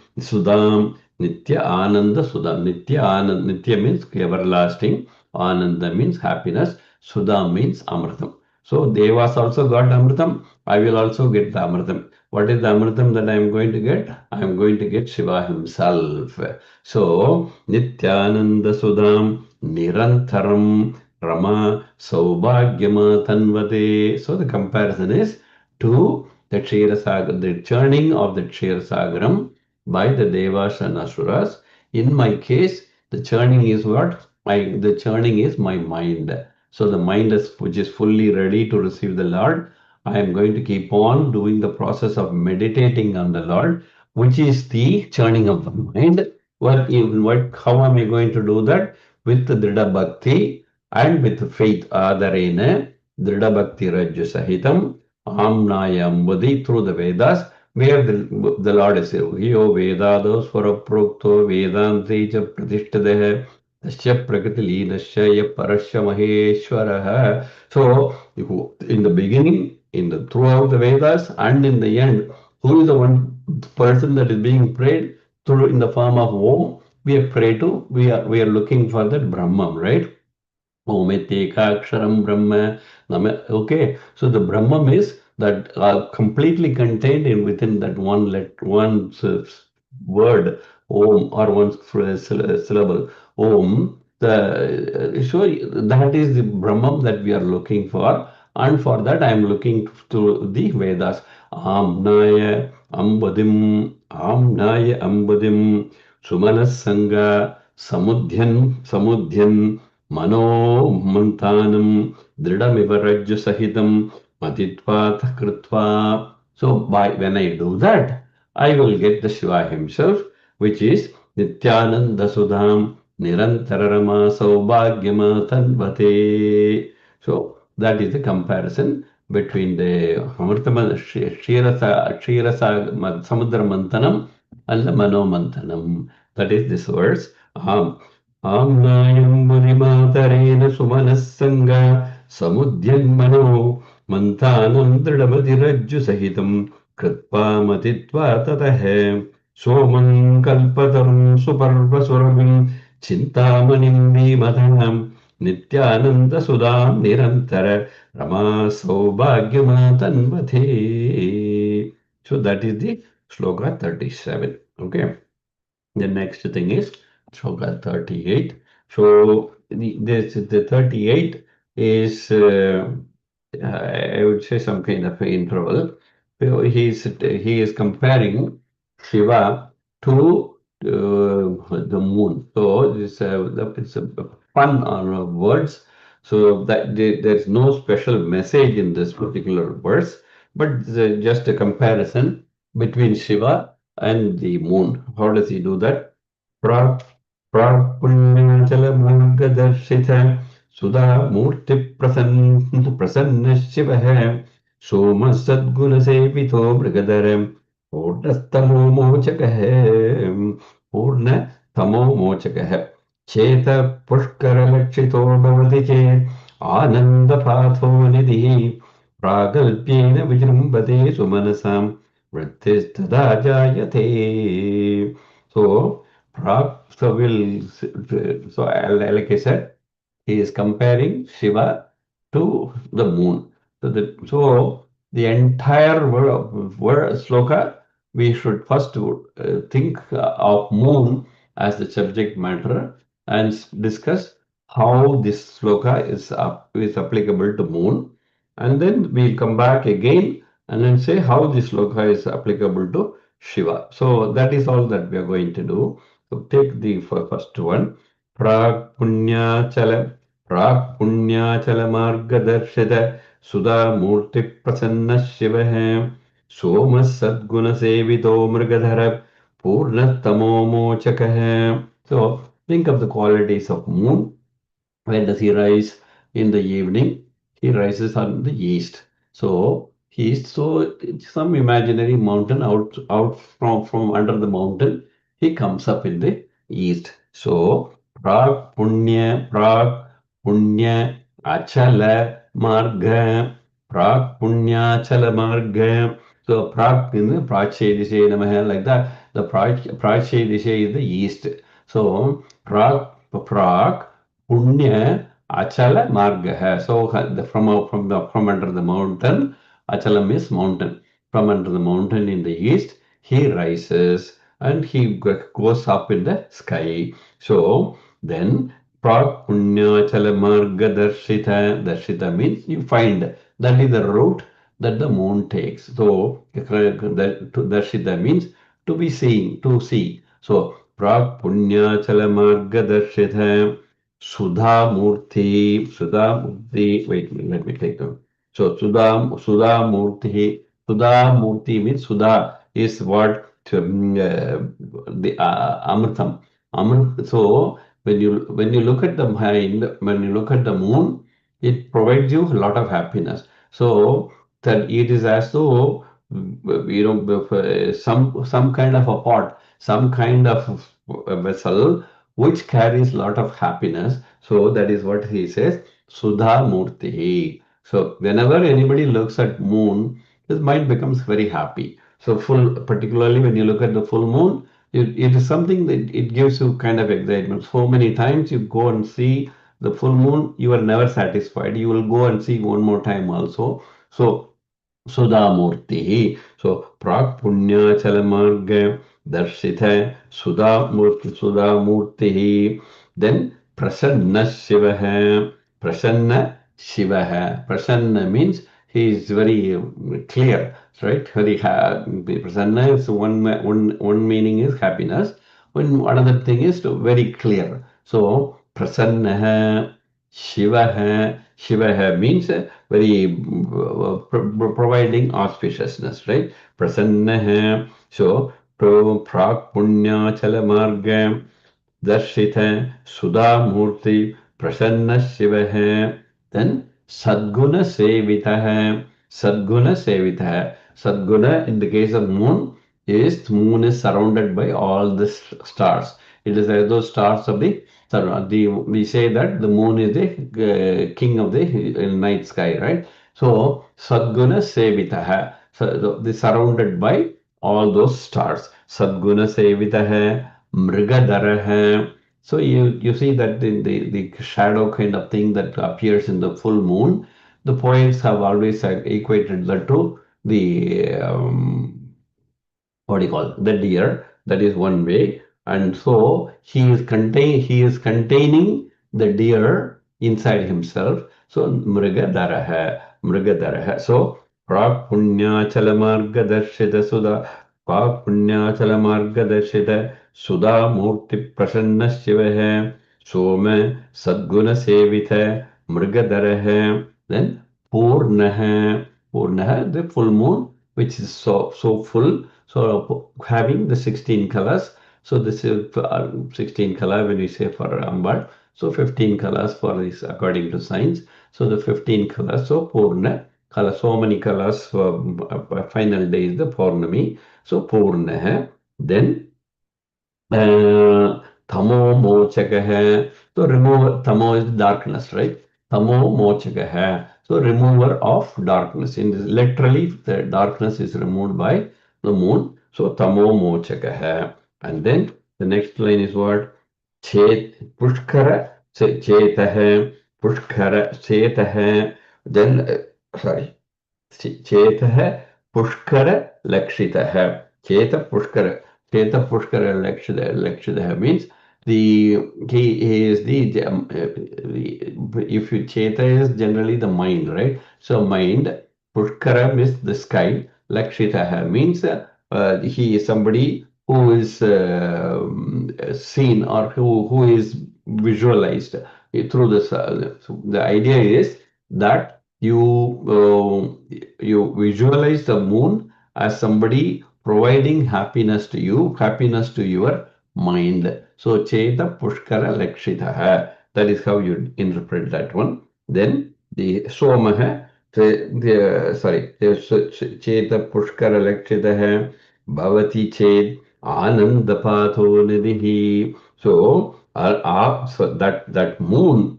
Nitya Ananda Sudha. Nitya Anand. Nitya means everlasting. Ananda means happiness. Sudha means Amritam. So Devas also got Amritam. I will also get the Amritam. What is the Amritam that I am going to get? I am going to get Shiva himself. So Nityananda Sudham Nirantaram Rama Saubhagyama Tanvate. So the comparison is to the Kshetrasagar, the churning of the Kshetrasagaram by the Devas and Asuras. In my case, the churning is what? The churning is my mind. So the mind is which is fully ready to receive the Lord. I am going to keep on doing the process of meditating on the Lord, which is the churning of the mind. How am I going to do that? With the Drida Bhakti and with faith. Adarena, Drida Bhakti Rajya Sahitam, Amnaya Ambudi through the Vedas where the Lord is here. Yo Vedados for Aprokto Vedante cha Pratishtadeh Tasya Prakriti Leedasya ya Parasya Maheshwaraha. So, in the beginning, throughout the Vedas, and in the end, who is the one person that is being prayed through in the form of Om? We are prayed to. We are looking for that Brahman, right? Ometekaksharam Brahma. Okay, so the Brahman is that completely contained in within that one word Om or one syllable Om. So that is the Brahman that we are looking for, and for that I am looking to the Vedas. Amnaya Ambadim Sumanasanga Samudhyan Mano Mantanam Dridamivarajya Sahitam Matitvat Kritva. So when I do that, I will get the Shiva himself, which is Nityananda Sudham Nirantararama Saubhagyama Tanvate. So that is the comparison between the Amrtama Kshirasa Samudra Mantanam and the Mano Mantanam. That is this verse. आम्नायं मुनिमातरेण सुमनस्सङ्गा समुद्यन्मनो मन्थानं दृढमतिरज्जुसहितं कृत्वा मतित्वा ततः सोमं कल्पतरुं सुपर्वसुरभिं चिन्तामणिं धीमतां नित्यानन्दसुधां निरन्तर Rama सौभाग्यमातन्वते. So that is the sloka 37. Okay. The next thing is Shloka 38. So the 38 is I would say some kind of an interval. So he is comparing Shiva to the moon. So it's a pun on words. So that there's no special message in this particular verse, but just a comparison between Shiva and the moon. How does he do that? Pra Prapunyachalamagardarshita Sudha Murti Prasanna Shivaha Soma Sadguna Sevito Brigadaram Purnastamo Mochakahe Purna Tamo Mochakahe Cheta Pushkara Lakshito Bhavati Che Ananda Patho Nidhi Pragalpyena Vijrumbate Sumanasam Vrittistada Jayate. So like I said, he is comparing Shiva to the moon. So the entire word sloka, we should first think of moon as the subject matter and discuss how this sloka is applicable to moon, and then we'll come back again and then say how this sloka is applicable to Shiva. So that is all that we are going to do. So take the first one. Prag Punyachala Punyachala Margadarshita Sudha Murti Prasanna Shivaha Soma Sadguna Sevito Mrigadhara Purnatamo Mochakaha. So think of the qualities of moon. When does he rise? In the evening. He rises on the east. So some imaginary mountain out from under the mountain. He comes up in the east. So Prag Punya Achala Marga Prag Punya Achala Marga. So Prag in the Prachedise Namaha like that. The Prachi Disha is the east. So Prag Punya Achala Marga. So from under the mountain, Achalam is mountain. From under the mountain in the east, he rises and he goes up in the sky. So then Prag Punyachala Marga Darshita. Darshita means you find. That is the route that the moon takes. So Darshita means to be seen, to see. So Prag Punyachala Marga Darshita Sudha Murti, wait, let me take them. So Sudha Murti, Sudha Murti means Sudha is what the Amritam. So when you look at the mind, when you look at the moon, it provides you a lot of happiness. So that it is as though some kind of a pot, some kind of a vessel which carries a lot of happiness. So that is what he says, Sudha Murti. So whenever anybody looks at moon, his mind becomes very happy. So particularly when you look at the full moon, it is something that it gives you kind of excitement. So many times you go and see the full moon, you are never satisfied. You will go and see one more time also. So Sudhamurti. So Prag Punyachalamarga Darshita Sudhamurti. Then Prasanna Shivaha. Prasanna Shivaha. Prasanna means he is very clear, right? Very Prasanna is one meaning is happiness. Another thing is very clear. So Prasanna Shivaha. Shivaha means very providing auspiciousness, right? Prasanna. So, Prag Punya Chala Marga Darshita Sudhamurti Prasanna Shivaha. Then Sadguna Sevitaha. Sadguna Sevitaha. Sadguna in the case of moon is surrounded by all the stars. It is like those stars of we say that the moon is the king of the night sky, right? So Sadguna Sevitaha. So they surrounded by all those stars. Sadguna Sevitaha. Mrigadaraha. So you see that the shadow kind of thing that appears in the full moon, the poets have always equated that to the what do you call the deer. That is one way, and so he is containing the deer inside himself. So mrigadaraha. So prag punyachala marga darshita sudha prag punyachala marga darshita sudha murti prasanna shivaha soma sadguna sevita mrigadaraha. Then purnaha, the full moon, which is so full. So having the 16 colors. So this is 16 color when we say for Ambar. So 15 colors for this according to science. So the 15 colors. So Purna color. So many colors. Final day is the Purnami. So Purna. Then Tamo mochakaha. So remove tamo is darkness, right? Tamo mochakaha. So remover of darkness. In this, literally, the darkness is removed by the moon. So tamo mochakaha. And then the next line is what? Chet pushkara chetaha. Pushkara chetaha. Then sorry. Chetah Pushkara Lakshitah. Cheta Pushkara Lakshitah means he is if you Cheta is generally the mind, right? So mind, Pushkara means the sky, Lakshitah means he is somebody who is seen or who is visualized through this. So the idea is that you visualize the moon as somebody providing happiness to you, happiness to your mind. So Cheta Pushkara Lakshitaha. That is how you interpret that one. Then the Somaha, Cheta Pushkara Lakshitaha Bhavati Ched Anandapatho Nidhi. So that moon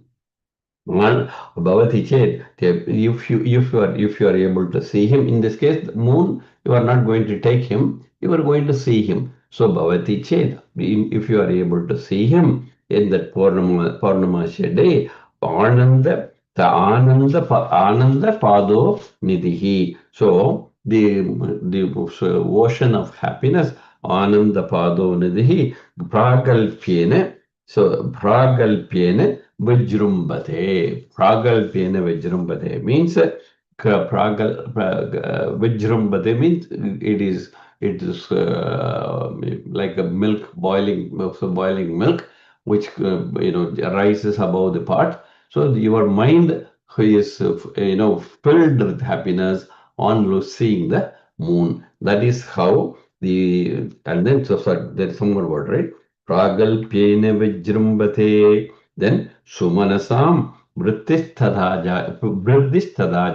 one Bhavati Chet, if you are able to see him, in this case, the moon, you are not going to take him, you are going to see him. So bhavati ched, if you are able to see him in that Purnamasi day, Ananda, the Ananda Pado Nidhi. So the ocean of happiness, Ananda Pado Nidhi, Pragalpyene. So Pragalpyene Vijrumbate. Pragalpyene Vijrumbate means Vijrumbate means it is like a milk boiling, so boiling milk, which rises above the pot. So your mind is filled with happiness on seeing the moon. That is how and then so sorry, there is some more word, right? Pragalpyene vijrumbate. Then sumanasam vriddhisthada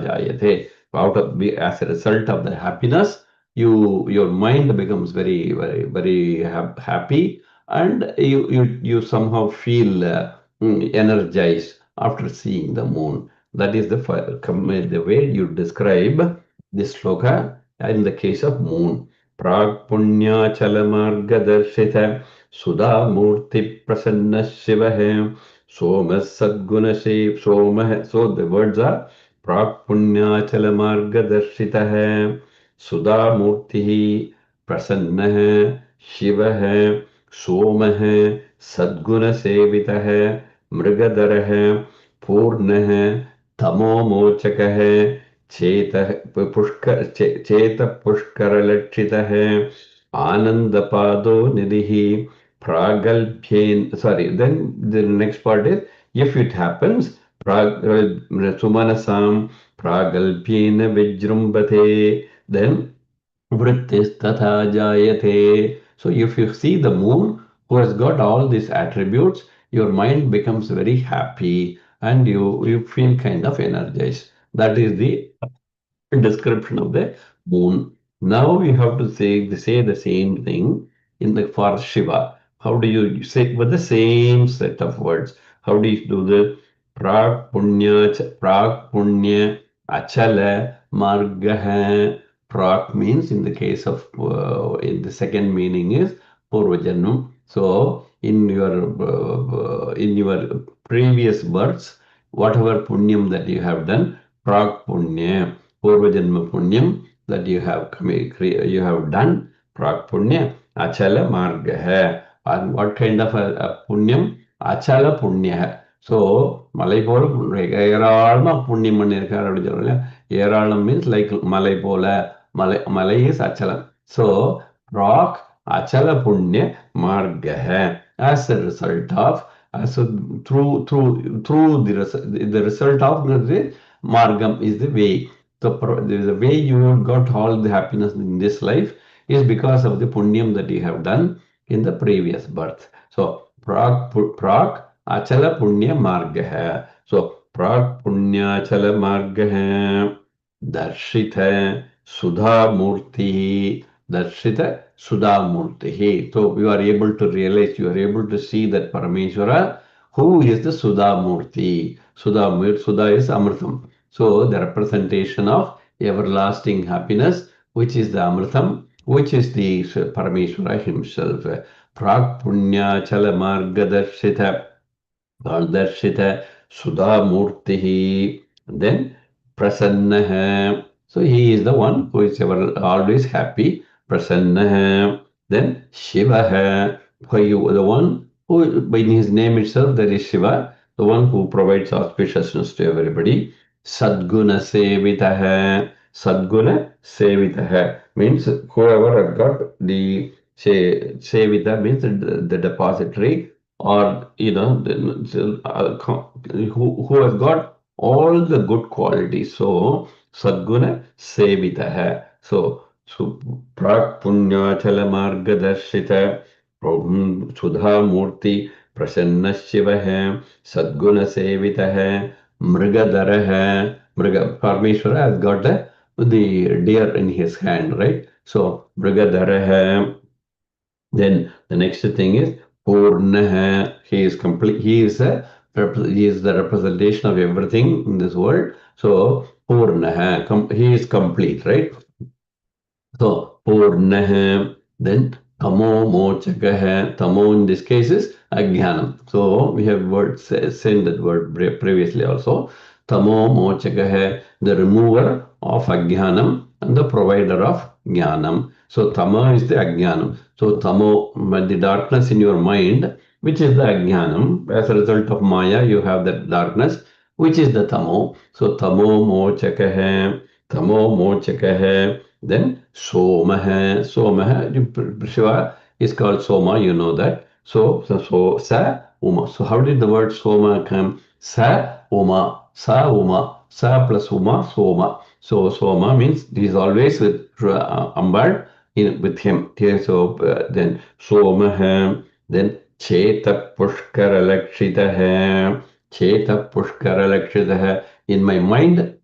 jayate. Out of as a result of the happiness, your mind becomes very very very happy, and you somehow feel energized after seeing the moon. That is the way you describe this sloka in the case of moon. Prag punya chalamarga darshita sudha murti prasanna shivahe soma sadguna shiv soma. So the words are prag punya chalamarga darshita hai सुधा मूर्ति प्रसन्न है शिव है सोम है सद्गुण सेवित है मृगधर है पूर्ण है तमोमोचक है चेत चेत पुष्कर लक्षित है आनंद पादो निधि प्रागल्भ्येन sorry then the next part is if it happens sumanasam pragalpyena vijrumbate then vrittistatha jayate. So if you see the moon who has got all these attributes, your mind becomes very happy and you feel kind of energized. That is the description of the moon. Now we have to say the same thing in the for Shiva. How do you say with the same set of words? How do you do the Prag Punya Achala Margaha? Prag means in the case of in the second meaning is Purvajanam. So in your previous births, whatever punyam that you have done, Prag Punya Purvajanma Punyam that you have done, Prag Punya, Achala Marga hai. And what kind of a Punyam? Achala Punya hai. So, Malay Pola, Eralma Punyam Manirka, Eralam means like Malay Pola, Malay is Achala. So, Rock Achala Punya Marga hai. As a result of, so through the result of the Margam is the way. The way you got all the happiness in this life is because of the punyam that you have done in the previous birth. So, prag achala punya marga hai. So, prag punya achala marga hai. Darshit hai sudha murti. Darshita sudha murti. So, you are able to realize, you are able to see that Parameshwara, who is the Sudha Murti. Sudha is Amritam. So the representation of everlasting happiness, which is the Amritam, which is the Parameshwara himself. Prag Punya Chala Margadarshita Darshita Sudha Murti. Then Prasanna. So he is the one who is ever always happy. Prasanna. Then Shiva. The one who, in his name itself, there is Shiva, the one who provides auspiciousness to everybody. Sadguna Sevitaha. Sadguna Sevitaha means whoever have got the Sevita means the depository, or who has got all the good qualities. So Sadguna Sevitaha. So Prag Punya Chala Margadarshita Sudha Murti Prasanna Shiva Sadguna Sevitaha Mrigadaraha. Parmeshwara has got the deer in his hand, right? So Mrigadaraha. Then the next thing is Purnaha. He is complete. He is the representation of everything in this world. So Purnaha. He is complete, right? So Purnaha. Then Tamo mochakaha. Tamo in this case is ajnanam. So we have seen that word previously also. Tamo mochakaha, the remover of ajnanam and the provider of jnanam. So tama is the ajnanam. So tamo, the darkness in your mind, which is the ajnanam. As a result of maya, you have that darkness, which is the tamo. So tamo mochakaha, tamo mochakaha. Then Somaha, Shiva is called Soma, you know that. So Sa Uma. So how did the word Soma come? Sa Uma, Sa plus Uma, Soma. So Soma means he is always with Ambal with him. Okay, so then Somaha, then Cheta Pushkara Lakshitaha, Cheta Pushkara Lakshitaha. In my mind,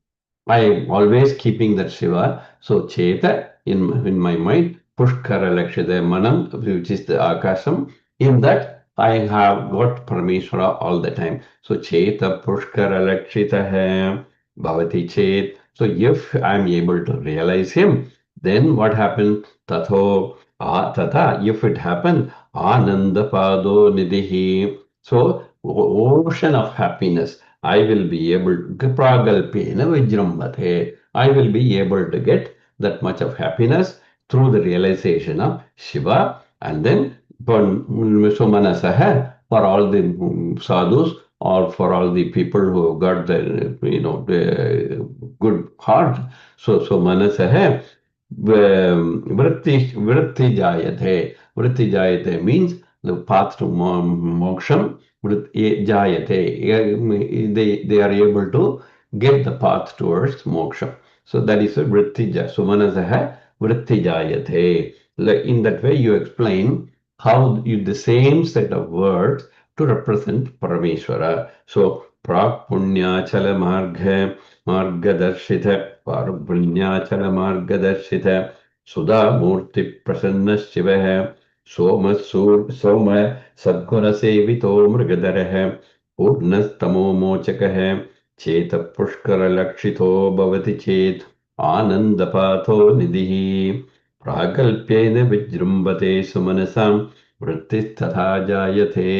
I am always keeping that Shiva. So Cheta in my mind, Pushkara Lakshita Manam, which is the Akasham. In that I have got Parameshwara all the time. So Cheta Pushkara Lakshita Hai Bhavati Chet. So if I am able to realize him, then what happened? Tatho Tata, if it happened, Ananda Pado Nidhi. So ocean of happiness. I will be able to pragalpena vijrambate. I will be able to get that much of happiness through the realization of Shiva, and then for Manasaha, for all the sadhus or for all the people who have got the good heart. So Manasaha vritti jayate means the path to moksham. Jayate. They are able to get the path towards moksha. So that is a vrittija. So manasaha vrittijayate. Like in that way, you explain how you the same set of words to represent Parameshwara. So prak punyachala margadarshita parpunyachala margadarshita sudha murti prasanna shivaha soma सद्गुण सेवितो मृगधरः पूर्णस्तमो मोचकः चेत पुष्कर लक्षितो भवति चेत् आनन्दपाथो निधिः प्राकल्प्येन विजृम्भते सुमनसां वृत्तिस्तथा जायते.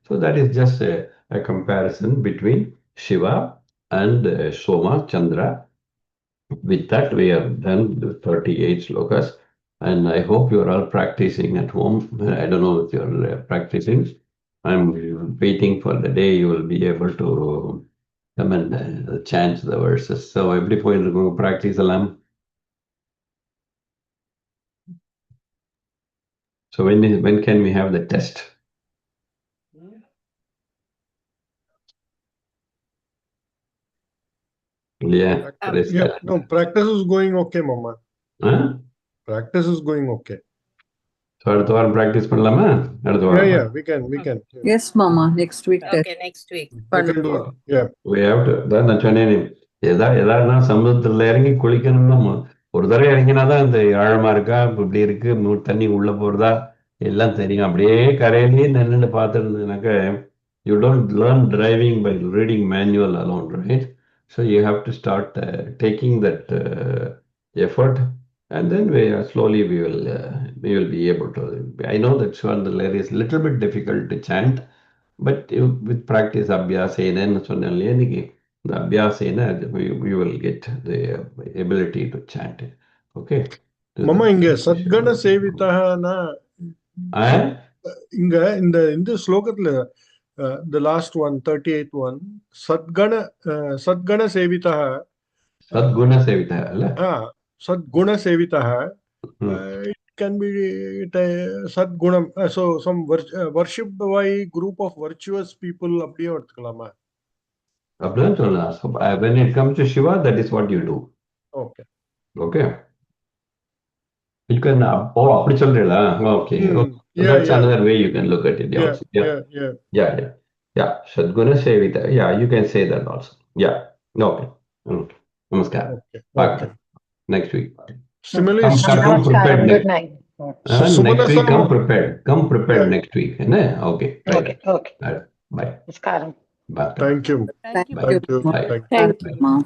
So that is just a comparison between Shiva and Soma Chandra. With that, we have done the 38 slokas, and I hope you are all practicing at home. I don't know if you're practicing. I'm waiting for the day you will be able to come and chant the verses. So every point go practice alam. So when can we have the test? Yeah. No, practice is going okay, Mama. Huh? Practice is going okay. So அடுத்த வாரம் practice பண்ணலாமா? அடுத்த Yeah, வாரம். yeah, we can. Yes, Mama. Next week. Okay, next week. We can do it. Yeah. We have to. தான் நான் சொன்னேனே, எதா சமுத்திரத்துல இறங்கி குளிக்கணும்னா ஒரு தடவை இறங்கினாதான் இந்த ஆழமா இருக்கா இப்படி இருக்கு தண்ணி உள்ள போறதா எல்லாம் தெரியும். அப்படியே கரையிலேயே நின்று பார்த்துட்டு இருந்ததுனாக்க you don't learn driving by reading manual alone, right? So you have to start taking that effort, and then slowly we will be able to. I know that Sivananda Lahari is a little bit difficult to chant, but with practice, abhyasena, the abhyasena, we will get the ability to chant it. Okay. Mama, inga Sadgana Sevitaha inga in the slokathla the last one, 38th one, Sadgana Sevitaha. Sadguna Sevitaha, alla? Sadguna Sevitaha. It can be Sadgunam. So some worshipped by group of virtuous people அப்படியே எடுத்துக்கலாமா? அப்படிதான் சொல்லலாம். So when it comes to Shiva, that is what you do. Okay. Okay. You can அப்படி சொல்றீங்களா? Okay. That's another way you can look at it. Yeah. Sadguna Sevita. Yeah, you can say that also. Yeah. Okay. Namaskar. Okay. Next week. Similarly, come prepared. Good night. Next week, come prepared. Come prepared next week. Okay. Right. Okay. Bye. Namaskaram. Bye. Thank you. Thank you. Bye. Mom. Bye. Thank you, Mom.